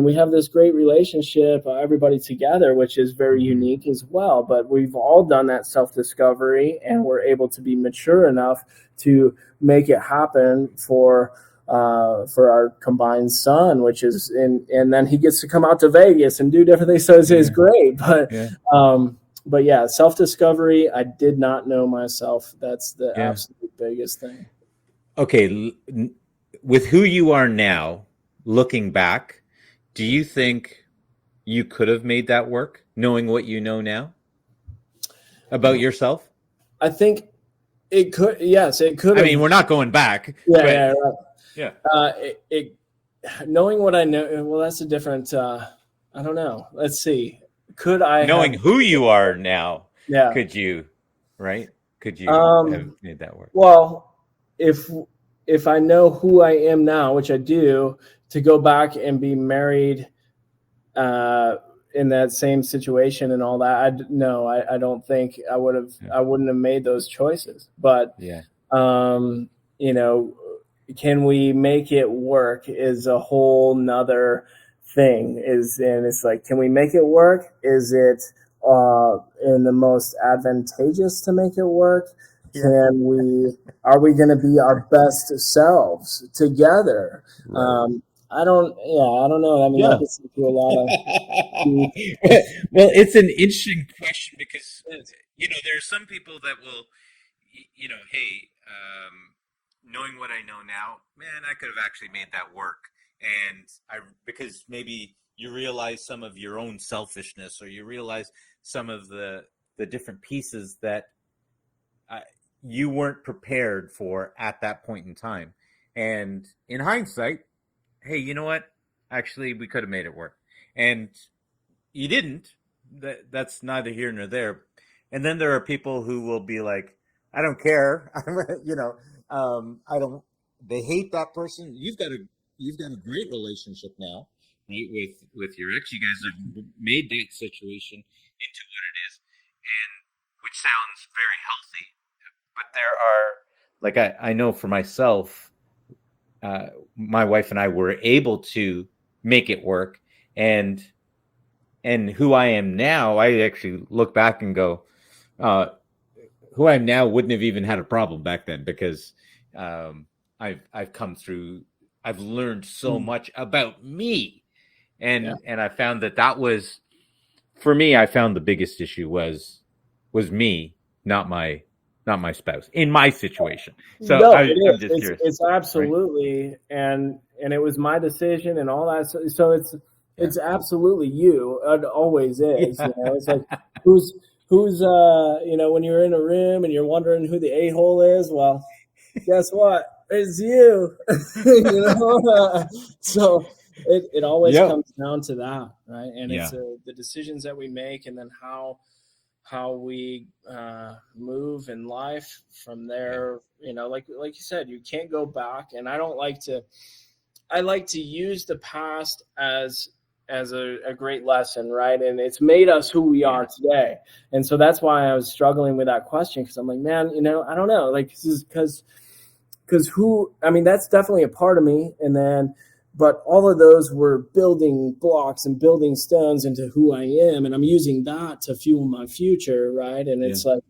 we have this great relationship, everybody together, which is very unique as well. But we've all done that self-discovery, and we're able to be mature enough to make it happen for our combined son, which is and then he gets to come out to Vegas and do different things. So it's great. But yeah, self-discovery, I did not know myself. That's the absolute biggest thing. Okay. With who you are now, looking back, do you think you could have made that work, knowing what you know now? about yourself? I think it could. Yes, it could I have. mean, we're not going back, Yeah, but yeah, right. yeah, It knowing what I know. Well, that's a different. I don't know. Let's see. Could I knowing have? who you are now, Yeah. could you, right? Could you have Um. made that work? Well, if if I know who I am now, which I do, to go back and be married uh, in that same situation and all that, I don't think Yeah. I wouldn't have made those choices. But Yeah. um, you know, can we make it work is a whole nother thing. And it's like, can we make it work? Is it in the most advantageous to make it work? Yeah. Can we? Are we going to be our best selves together? Right. I don't. Yeah, I don't know. I mean, that Yeah. gets into a lot of deep. Well, it's an interesting question because there are some people that will, hey, knowing what I know now, man, I could have actually made that work, and because maybe you realize some of your own selfishness, or you realize some of the different pieces that uh, you weren't prepared for at that point in time, and in hindsight, hey, you know what? Actually, we could have made it work, and you didn't. That's neither here nor there. And then there are people who will be like, I don't care. I don't. They hate that person. You've got a great relationship now, right? With your ex, you guys have made that situation into what it is, and which sounds very healthy. But there are, like, I know for myself, uh, my wife and I were able to make it work, and who I am now, I actually look back and go, uh, who I am now wouldn't have even had a problem back then because um, I've come through. I've learned so much about me, Yeah. and I found that was for me. I found the biggest issue was me, not my spouse in my situation. So No, it I'm is. just curious, It's right? absolutely, and it was my decision and all that. So Yeah, it's absolutely you. It always is. You know, yeah, it's like who's when you're in a room and you're wondering who the a hole is. Well, guess what? It's you. So it always yep, comes down to that, right? And it's yeah, the decisions that we make, and then how we move in life from yeah, there. Like you said, you can't go back, and I don't like to. I like to use the past as a great lesson, right? And it's made us who we yeah, are today. And so that's why I was struggling with that question, because I'm like, man, I don't know, like, this is because who, I mean, that's definitely a part of me. And then, but all of those were building blocks and building stones into who I am. And I'm using that to fuel my future. Right. And yeah, it's like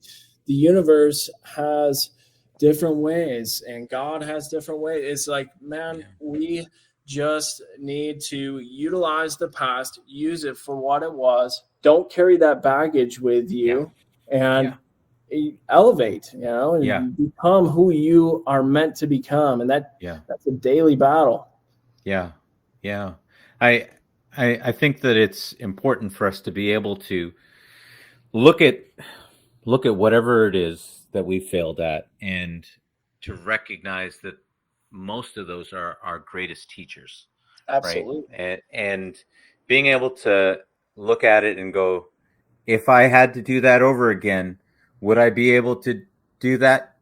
the universe has different ways and God has different ways. It's like, man, yeah, we just need to utilize the past, use it for what it was. Don't carry that baggage with yeah, you, and yeah, elevate, yeah, and become who you are meant to become. And yeah. that's a daily battle. Yeah, yeah. I, I think that it's important for us to be able to look at whatever it is that we failed at, and to recognize that most of those are our greatest teachers, right? Absolutely. And being able to look at it and go, if I had to do that over again, would I be able to do that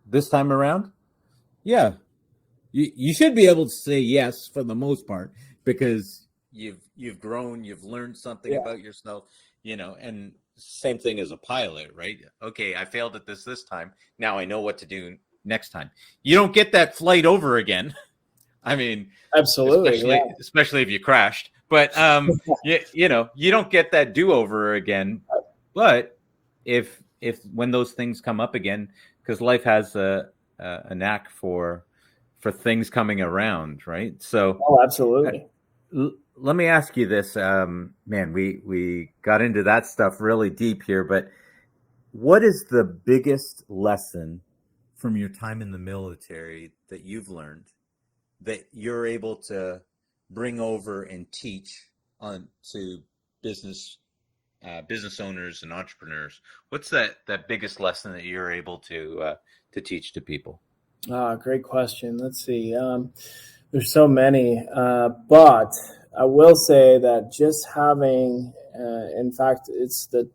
this time around? Yeah, you should be able to say yes for the most part because you've grown, you've learned something Yeah, about yourself, and same thing as a pilot, right? Okay, I failed at this time. Now I know what to do next time. You don't get that flight over again. I mean, absolutely. especially if you crashed. But you don't get that do over again. But if when those things come up again, because life has a knack for things coming around, right? So Oh, uh, absolutely. let me ask you this, man. We got into that stuff really deep here, but what is the biggest lesson from your time in the military that you've learned that you're able to bring over and teach on to business business owners and entrepreneurs, what's that biggest lesson that you're able to teach to people? Great question. Let's see. There's so many, but I will say that just having, in fact, it's the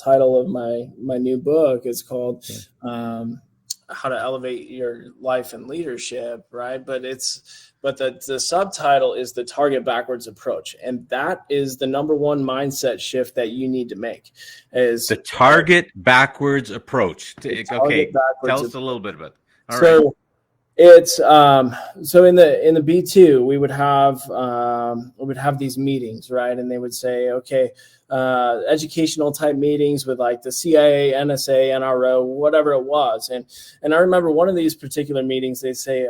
title of my new book is called How to Elevate Your Life and Leadership, right? But the subtitle is the target backwards approach, and that is the number one mindset shift that you need to make. Is the target backwards approach. Okay, tell us a little bit about it. All right. It's so in the B2 we would have these meetings, right? And they would say, okay, educational type meetings with like the CIA, NSA, NRO, whatever it was. And I remember one of these particular meetings, they say,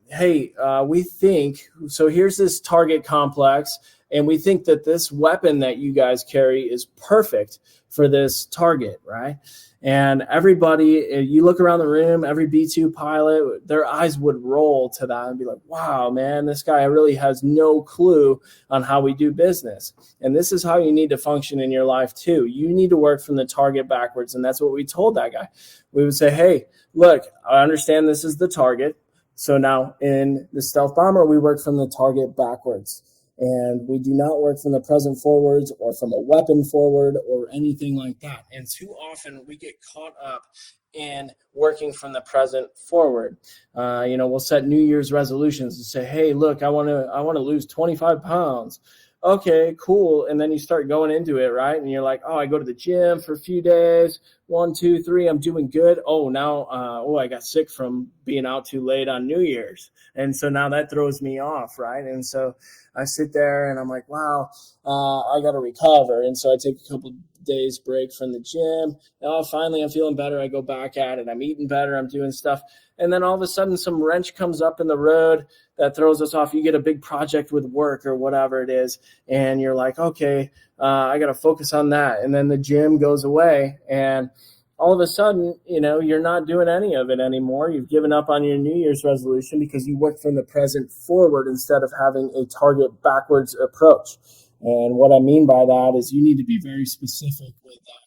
hey, we think, so here's this target complex, and we think that this weapon that you guys carry is perfect for this target, right? And everybody, you look around the room, every B2 pilot, their eyes would roll to that and be like, wow, man, this guy really has no clue on how we do business. And this is how you need to function in your life too. You need to work from the target backwards. And that's what we told that guy. We would say, hey, look, I understand this is the target. So now in the stealth bomber, we work from the target backwards. And we do not work from the present forwards or from a weapon forward or anything like that. And too often we get caught up in working from the present forward. We'll set New Year's resolutions and say, hey, look, I want to lose 25 pounds. Okay, cool. And then you start going into it, right? And you're like, oh, I go to the gym for a few days. 1, 2, 3, I'm doing good. Oh, now, I got sick from being out too late on New Year's. And so now that throws me off, right? And so I sit there and I'm like, wow, I got to recover. And so I take a couple days break from the gym. Oh, finally, I'm feeling better. I go back at it. I'm eating better. I'm doing stuff. And then all of a sudden, some wrench comes up in the road that throws us off. You get a big project with work or whatever it is. And you're like, okay, I got to focus on that. And then the gym goes away. And all of a sudden, you're not doing any of it anymore. You've given up on your New Year's resolution because you work from the present forward instead of having a target backwards approach. And what I mean by that is you need to be very specific with that.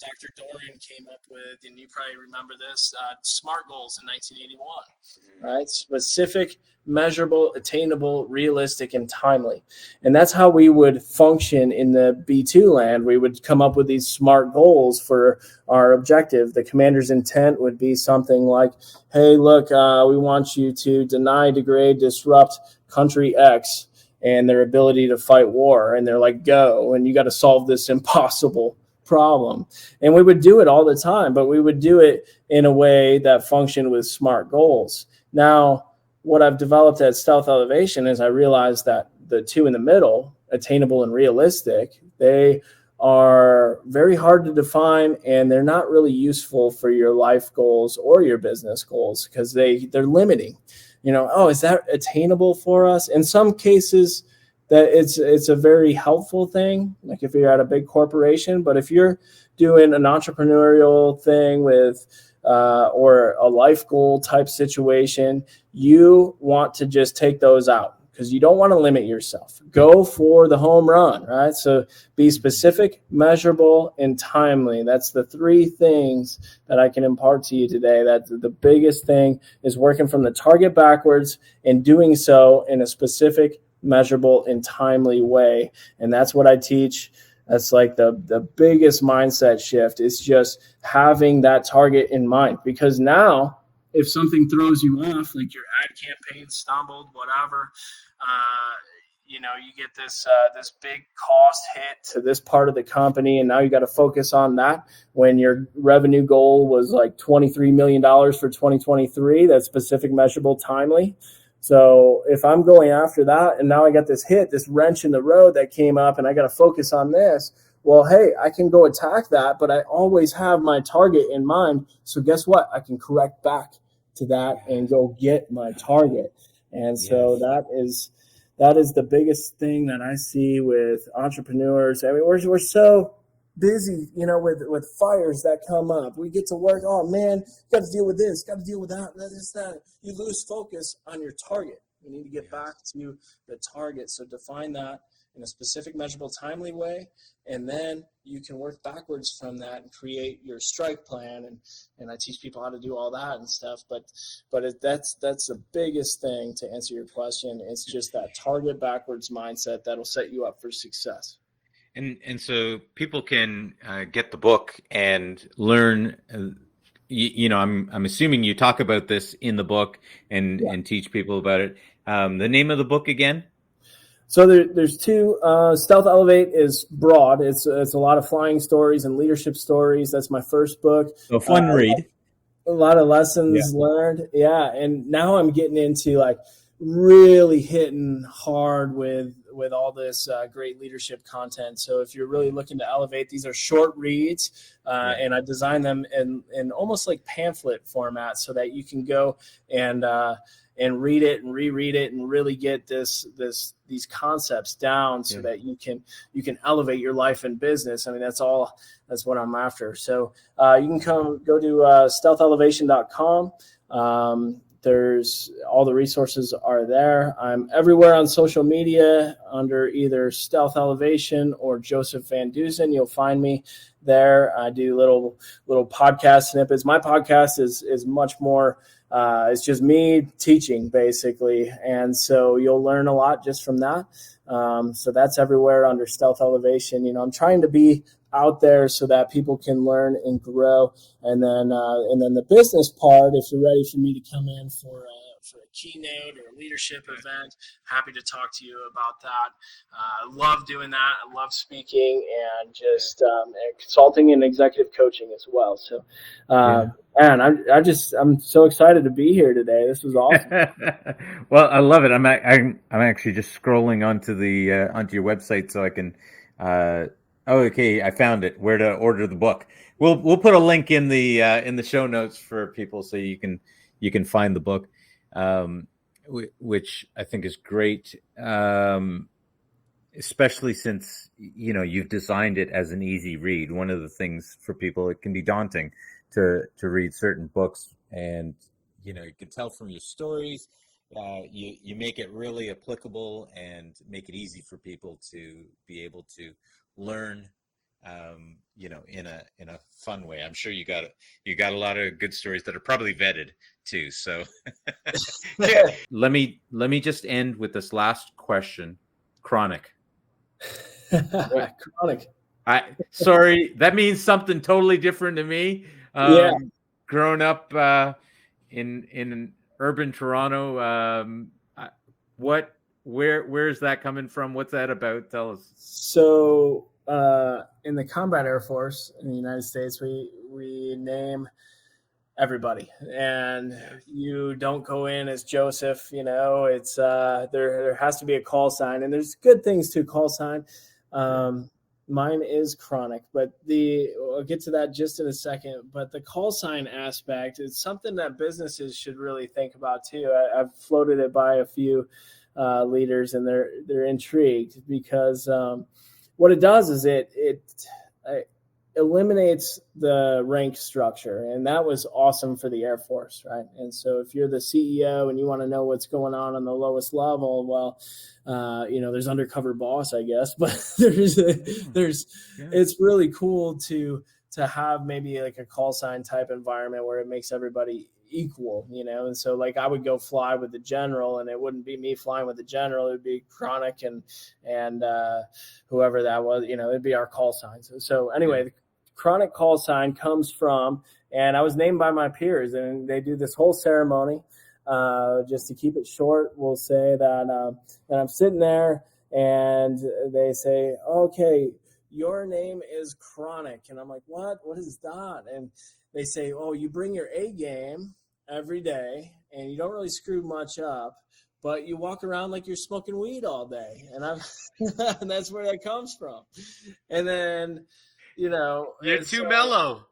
Dr. Doran came up with, and you probably remember this, SMART goals in 1981, right? Specific, measurable, attainable, realistic, and timely. And that's how we would function in the B2 land. We would come up with these SMART goals for our objective. The commander's intent would be something like, hey, look, we want you to deny, degrade, disrupt country X and their ability to fight war. And they're like, go, and you got to solve this impossible problem. And we would do it all the time, but we would do it in a way that functioned with SMART goals. Now, what I've developed at Stealth Elevation is I realized that the two in the middle, attainable and realistic, they are very hard to define, and they're not really useful for your life goals or your business goals because they're limiting. Is that attainable for us? In some cases, that it's a very helpful thing, like if you're at a big corporation. But if you're doing an entrepreneurial thing with or a life goal type situation, you want to just take those out because you don't want to limit yourself. Go for the home run, right? So be specific, measurable, and timely. That's the three things that I can impart to you today. That the biggest thing is working from the target backwards and doing so in a specific, measurable, and timely way. And that's what I teach. That's like the biggest mindset shift is just having that target in mind. Because now, if something throws you off, like your ad campaign stumbled, whatever, you get this big cost hit to this part of the company, and now you got to focus on that when your revenue goal was like $23 million for 2023. That's specific, measurable, timely. So if I'm going after that and now I got this wrench in the road that came up and I got to focus on this, well, hey, I can go attack that, but I always have my target in mind. So guess what? I can correct back to that and go get my target. And so that is the biggest thing that I see with entrepreneurs. I mean, we're so busy, with fires that come up. We get to work. Oh man, got to deal with this, got to deal with that, that. You lose focus on your target. You need to get back to the target. So define that in a specific, measurable, timely way, and then you can work backwards from that and create your strike plan. And I teach people how to do all that and stuff. But that's the biggest thing to answer your question. It's just that target backwards mindset that'll set you up for success. And so people can get the book and learn. I'm assuming you talk about this in the book and teach people about it. The name of the book again? So there's two. Stealth Elevate is broad. It's a lot of flying stories and leadership stories. That's my first book. A fun read. A lot of lessons learned. Yeah, and now I'm getting into like really hitting hard with all this great leadership content. So if you're really looking to elevate, these are short reads, and I design them in almost like pamphlet format so that you can go and read it and reread it and really get these concepts down so that you can elevate your life and business. I mean, that's what I'm after. So you can go to stealthelevation.com. There's all the resources are there. I'm everywhere on social media under either Stealth Elevation or Joseph VanDusen. You'll find me there. I do little podcast snippets. My podcast is much more. It's just me teaching basically, and so you'll learn a lot just from that. So that's everywhere under Stealth Elevation. I'm trying to be out there so that people can learn and grow. And then the business part, if you're ready for me to come in for a keynote or a leadership event, happy to talk to you about that. I love doing that. I love speaking and just and consulting and executive coaching as well. So, man, I'm so excited to be here today. This was awesome. Well, I love it. I'm actually just scrolling onto your website so I can. Okay, I found it. Where to order the book? We'll put a link in the show notes for people so you can find the book, which I think is great, especially since you've designed it as an easy read. One of the things for people, it can be daunting to read certain books, and you can tell from your stories. You make it really applicable and make it easy for people to be able to learn, in a fun way. I'm sure you got a lot of good stories that are probably vetted too. So let me just end with this last question. Chronic. Chronic. Sorry, that means something totally different to me. Growing up in urban Toronto, where's that coming from? What's that about? Tell us. So in the combat Air Force in the United States, we name everybody, and you don't go in as Joseph. It's there has to be a call sign, and there's good things to call sign. Mine is Chronic, but I'll get to that just in a second. But the call sign aspect is something that businesses should really think about too. I've floated it by a few leaders, and they're intrigued because what it does is it eliminates the rank structure, and that was awesome for the Air Force, right? And so if you're the CEO and you want to know what's going on the lowest level, well, there's undercover boss, I guess, but it's really cool to have maybe like a call sign type environment where it makes everybody equal, and so like I would go fly with the general, and it wouldn't be me flying with the general, it would be Chronic and whoever that was, it'd be our call signs. So anyway, the Chronic call sign comes from, and I was named by my peers, and they do this whole ceremony. Just to keep it short, we'll say that I'm sitting there and they say, okay, your name is Chronic. And I'm like, what is that? And they say, oh, you bring your A game every day and you don't really screw much up, but you walk around like you're smoking weed all day. And and that's where that comes from. And then, you're too mellow.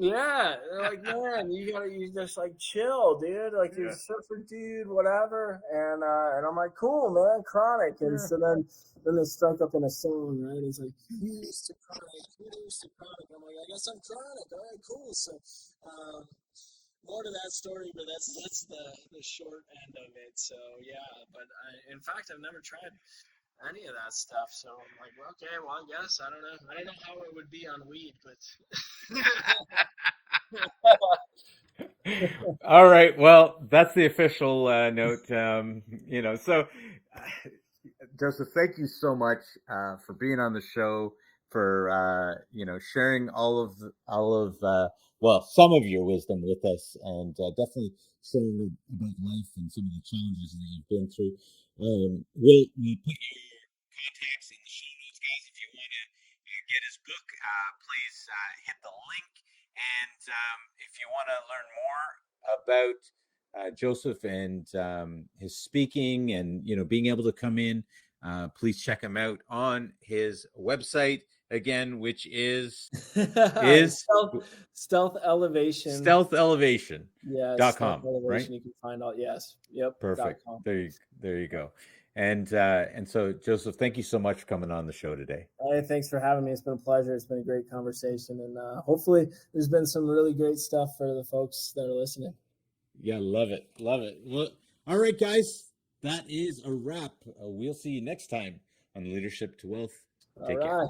Yeah, they're like, man, you just like chill, dude. Like you're a surfer dude, whatever. And I'm like, cool, man, Chronic. And so then they struck up in a song, right? It's like, here's to Chronic, here's to Chronic. I'm like, I guess I'm Chronic. All right, cool. So more to that story, but that's the short end of it. So yeah, but in fact, I've never tried any of that stuff. So I'm like, well, okay, well, I guess I don't know how it would be on weed, but All right. Well, that's the official note. So Joseph, thank you so much for being on the show, for sharing some of your wisdom with us, and definitely sharing about life and some of the challenges that you've been through. We'll put your contacts in the show notes, guys. If you want to get his book, please hit the link. And if you want to learn more about Joseph and his speaking and being able to come in, please check him out on his website again, which is Stealth Elevation. Yes, Stealth stealthelevation.com, right? Elevation. You can find all. Yes, yep. Perfect. .com. There you go. And so Joseph, thank you so much for coming on the show today. Hey, thanks for having me. It's been a pleasure. It's been a great conversation, and hopefully, there's been some really great stuff for the folks that are listening. Yeah, love it. Well, all right, guys, that is a wrap. We'll see you next time on Leadership to Wealth. Take care.